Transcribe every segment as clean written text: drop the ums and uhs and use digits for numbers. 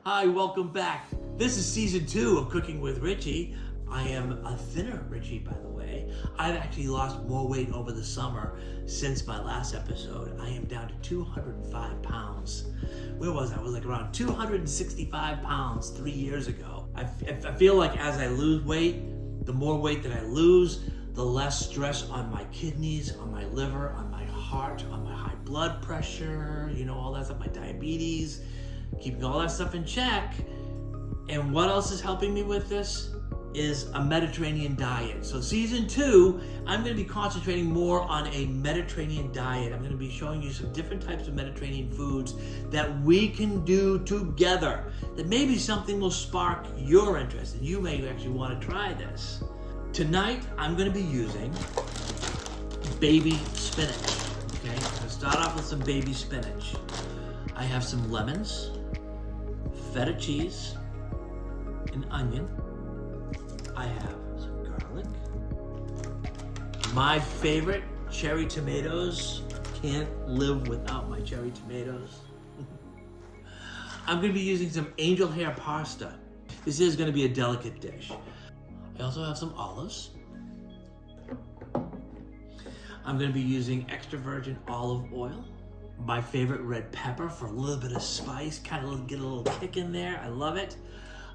Hi, welcome back. This is season 2 of Cooking with Richie. I am a thinner Richie, by the way. I've actually lost more weight over the summer since my last episode. I am down to 205 pounds. Where was I? I was like around 265 pounds 3 years ago. I feel like as I lose weight, the more weight that I lose, the less stress on my kidneys, on my liver, on my heart, on my high blood pressure, you know, all that stuff, my diabetes, keeping all that stuff in check. And what else is helping me with this is a Mediterranean diet. So season 2, I'm going to be concentrating more on a Mediterranean diet. I'm going to be showing you some different types of Mediterranean foods that we can do together. That maybe something will spark your interest and you may actually want to try this. Tonight, I'm going to be using baby spinach. Okay, I'm going to start off with some baby spinach. I have some lemons, feta cheese, an onion. I have some garlic. My favorite, cherry tomatoes. Can't live without my cherry tomatoes. I'm going to be using some angel hair pasta. This is going to be a delicate dish. I also have some olives. I'm going to be using extra virgin olive oil. My favorite red pepper for a little bit of spice, kind of get a little kick in there. I love it.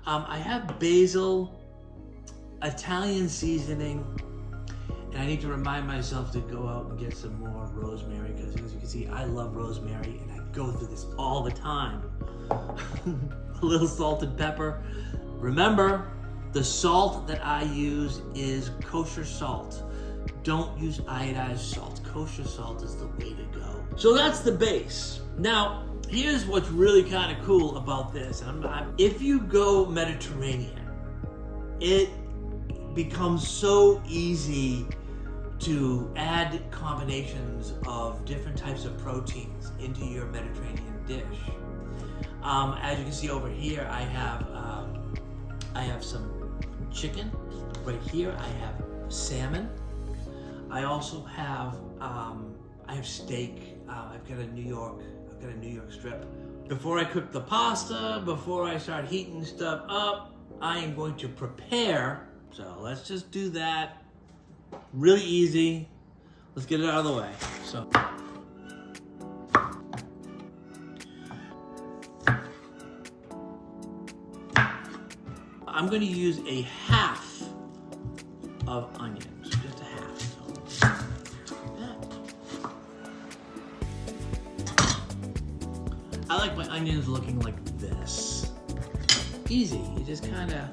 I have basil, Italian seasoning, and I need to remind myself to go out and get some more rosemary because as you can see, I love rosemary and I go through this all the time. A little salt and pepper. Remember, the salt that I use is kosher salt. Don't use iodized salt. Kosher salt is the way to go. So that's the base. Now, here's what's really kind of cool about this. If you go Mediterranean, it becomes so easy to add combinations of different types of proteins into your Mediterranean dish. As you can see over here, I have some chicken. Right here, I have salmon. I also have steak. I've got a New York strip. Before I cook the pasta, before I start heating stuff up, I am going to prepare. So let's just do that. Really easy. Let's get it out of the way. So. I'm going to use a half of onions, just a half. So, I like my onions looking like this. Easy, you just kind of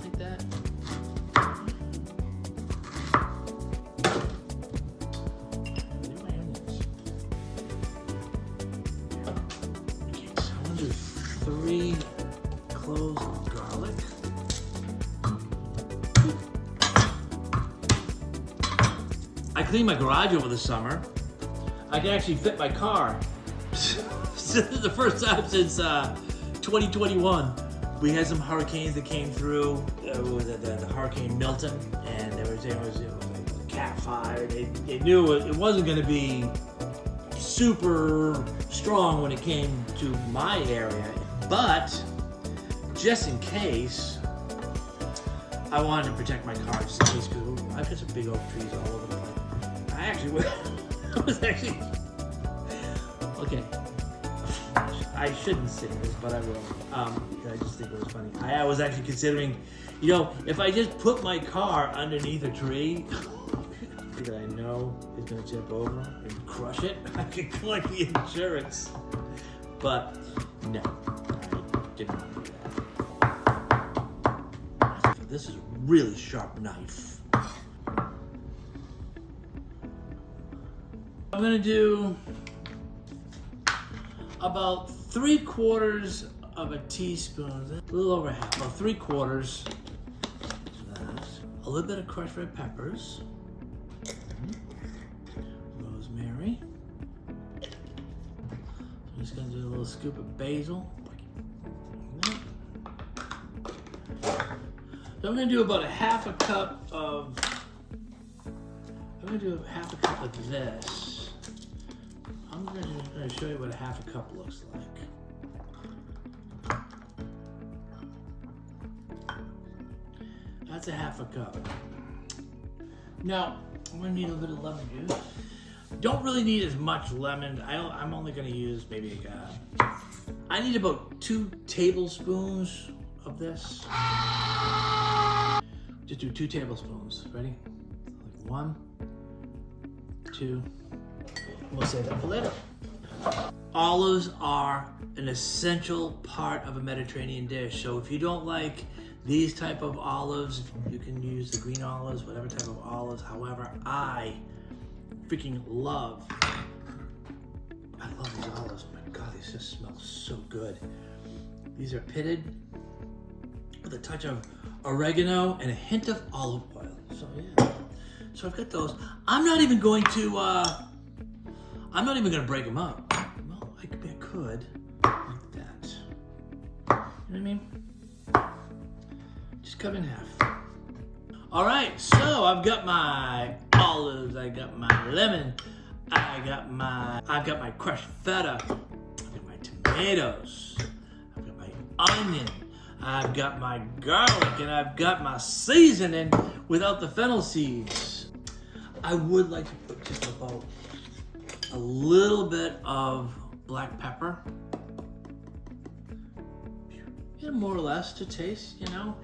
like that. Okay, so I'm going to do 3 cloves of garlic. I cleaned my garage over the summer. I can actually fit my car. This is the first time since 2021. We had some hurricanes that came through. The Hurricane Milton, and there was a cat fire. They knew it wasn't going to be super strong when it came to my area, but just in case, I wanted to protect my car just in case, because I've got some big oak trees all over the place. Okay. I shouldn't say this, but I will. I just think it was funny. I was actually considering, you know, if I just put my car underneath a tree that I know is going to tip over and crush it, I could collect the insurance. But no, I didn't want to do that. This is a really sharp knife. I'm going to do about 3/4 of a teaspoon, a little over half, about 3/4. A little bit of crushed red peppers, rosemary. I'm just going to do a little scoop of basil. So I'm going to do about a half a cup of this. I'm going to show you what a half a cup looks like. That's a half a cup. Now, I'm gonna need a little bit of lemon juice. Don't really need as much lemon. I'm only gonna use maybe I need about 2 tablespoons of this. Just do 2 tablespoons. Ready? Like 1, 2. We'll save that for later. Olives are an essential part of a Mediterranean dish. So if you don't like these type of olives, you can use the green olives, whatever type of olives. However, I freaking love these olives. Oh my God, these just smell so good. These are pitted with a touch of oregano and a hint of olive oil. So yeah, so I've got those. I'm not even going to break them up. Well, I could like that. You know what I mean? Just cut it in half. All right, so I've got my olives, I got my lemon, I've got my crushed feta, I've got my tomatoes, I've got my onion, I've got my garlic, and I've got my seasoning without the fennel seeds. I would like to put just about a little bit of black pepper, more or less to taste, you know.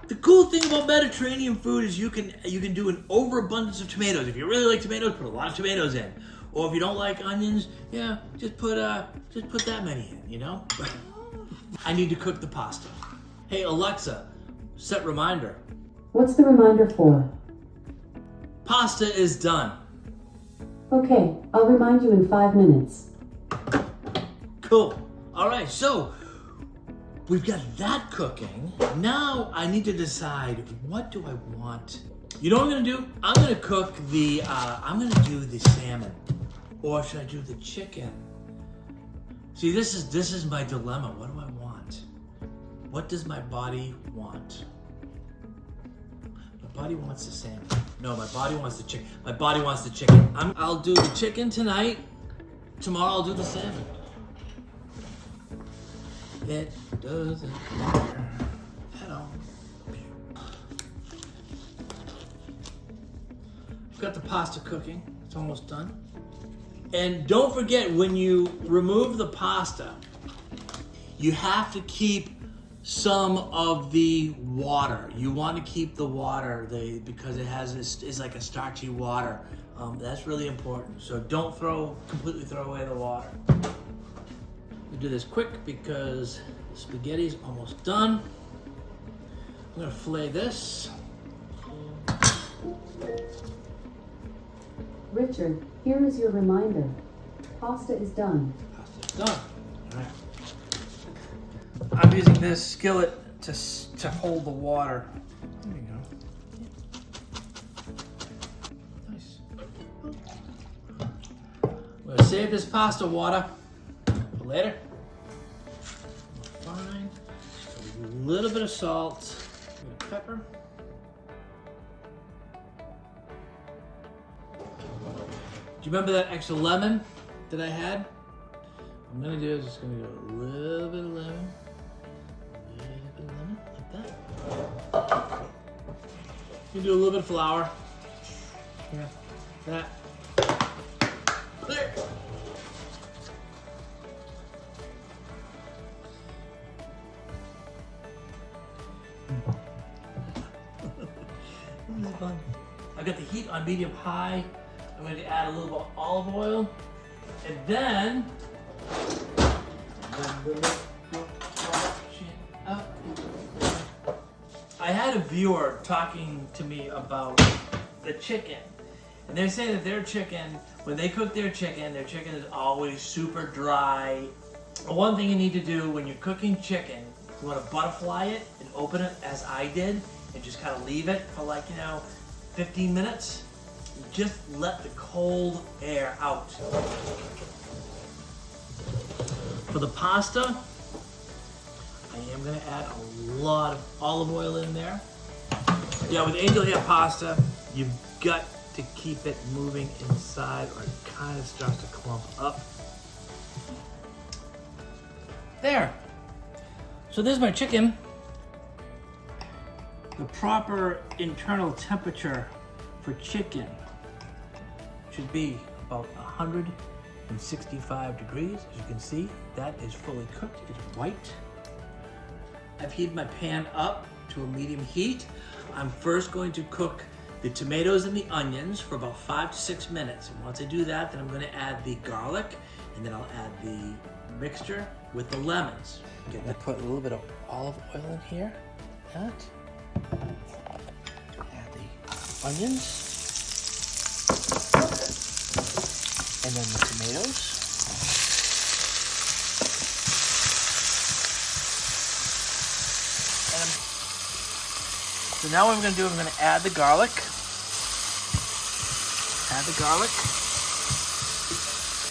The cool thing about Mediterranean food is you can do an overabundance of tomatoes. If you really like tomatoes, put a lot of tomatoes in. Or if you don't like onions, yeah, just put that many in, you know? I need to cook the pasta. Hey Alexa, set reminder. What's the reminder for? Pasta is done. Okay, I'll remind you in 5 minutes. Cool. All right, so we've got that cooking. Now I need to decide, what do I want? You know what I'm gonna do? I'm gonna cook I'm gonna do the salmon. Or should I do the chicken? See, this is my dilemma. What do I want? What does my body want? My body wants the salmon. No, my body wants the chicken. My body wants the chicken. I'll do the chicken tonight. Tomorrow I'll do the salmon. It doesn't matter at all. I've got the pasta cooking. It's almost done. And don't forget, when you remove the pasta, you have to keep some of the water. You want to keep the water because it has it's like a starchy water. That's really important. So don't completely throw away the water. We'll do this quick because the spaghetti's almost done. I'm gonna fillet this. Richard, here is your reminder. Pasta is done. Pasta's done. All right. I'm using this skillet to hold the water. There you go. Nice. I'm gonna save this pasta water for later. Fine. A little bit of salt. A bit of pepper. Do you remember that extra lemon that I had? What I'm gonna do is just gonna go a little bit of lemon. Like that. You can do a little bit of flour. Yeah, that. There. This is fun. I got the heat on medium high. I'm going to add a little bit of olive oil, and then I had a viewer talking to me about the chicken, and they're saying that their chicken, when they cook their chicken is always super dry. One thing you need to do when you're cooking chicken, you want to butterfly it and open it as I did, and just kind of leave it for 15 minutes. Just let the cold air out. For the pasta, I am going to add a lot of olive oil in there. Yeah, with angel hair pasta, you've got to keep it moving inside or it kind of starts to clump up. There. So there's my chicken. The proper internal temperature for chicken should be about 165 degrees. As you can see, that is fully cooked. It's white. I've heated my pan up to a medium heat. I'm first going to cook the tomatoes and the onions for about 5 to 6 minutes. And once I do that, then I'm going to add the garlic, and then I'll add the mixture with the lemons. I put a little bit of olive oil in here. That. Add the onions. And then the tomatoes. So now what I'm going to do, I'm going to add the garlic. Add the garlic.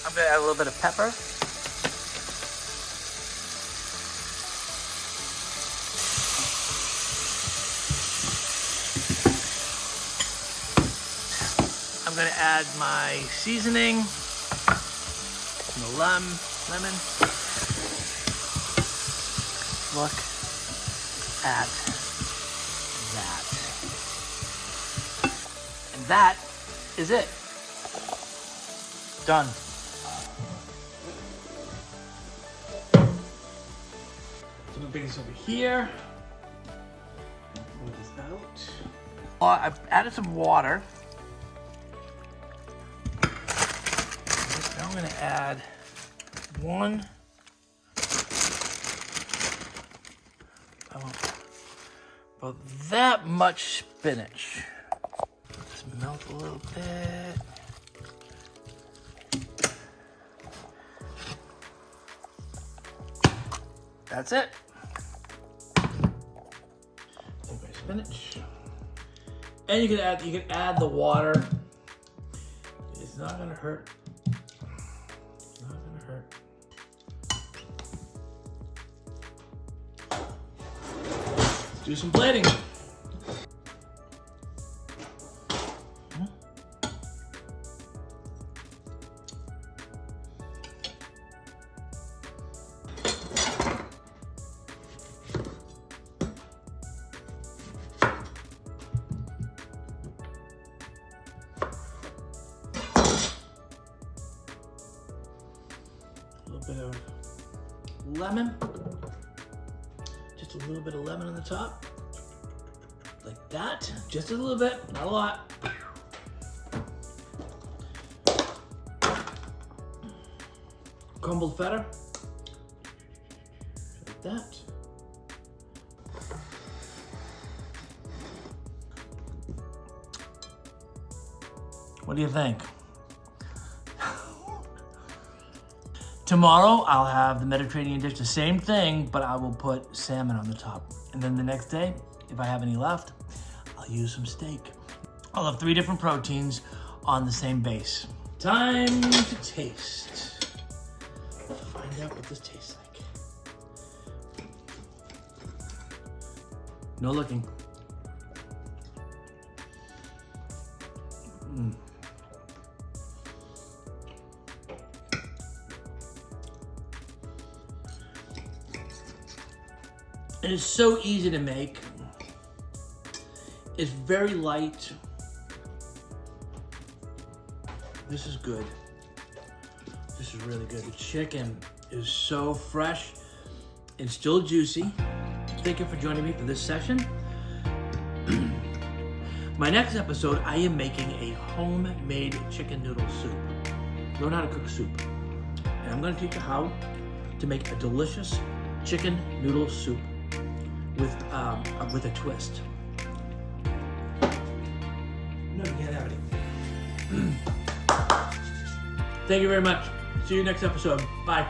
I'm going to add a little bit of pepper. I'm going to add my seasoning, and the lemon. Look at that. And that is it. Done. So I'm going to bring this over here. Pour this out. I've added some water. Now I'm going to add about that much spinach. Just melt a little bit. That's it. Take my spinach. And you can add the water. It's not gonna hurt. It's not gonna hurt. Let's do some plating. Bit of lemon, just a little bit of lemon on the top, like that, just a little bit, not a lot. Crumbled feta, like that. What do you think? Tomorrow, I'll have the Mediterranean dish, the same thing, but I will put salmon on the top. And then the next day, if I have any left, I'll use some steak. I'll have 3 different proteins on the same base. Time to taste. Let's find out what this tastes like. No looking. And it's so easy to make. It's very light. This is good. This is really good. The chicken is so fresh and still juicy. Thank you for joining me for this session. My next episode, I am making a homemade chicken noodle soup. Learn how to cook soup. And I'm gonna teach you how to make a delicious chicken noodle soup with a twist. No, you can't have it. Thank you very much. See you next episode. Bye.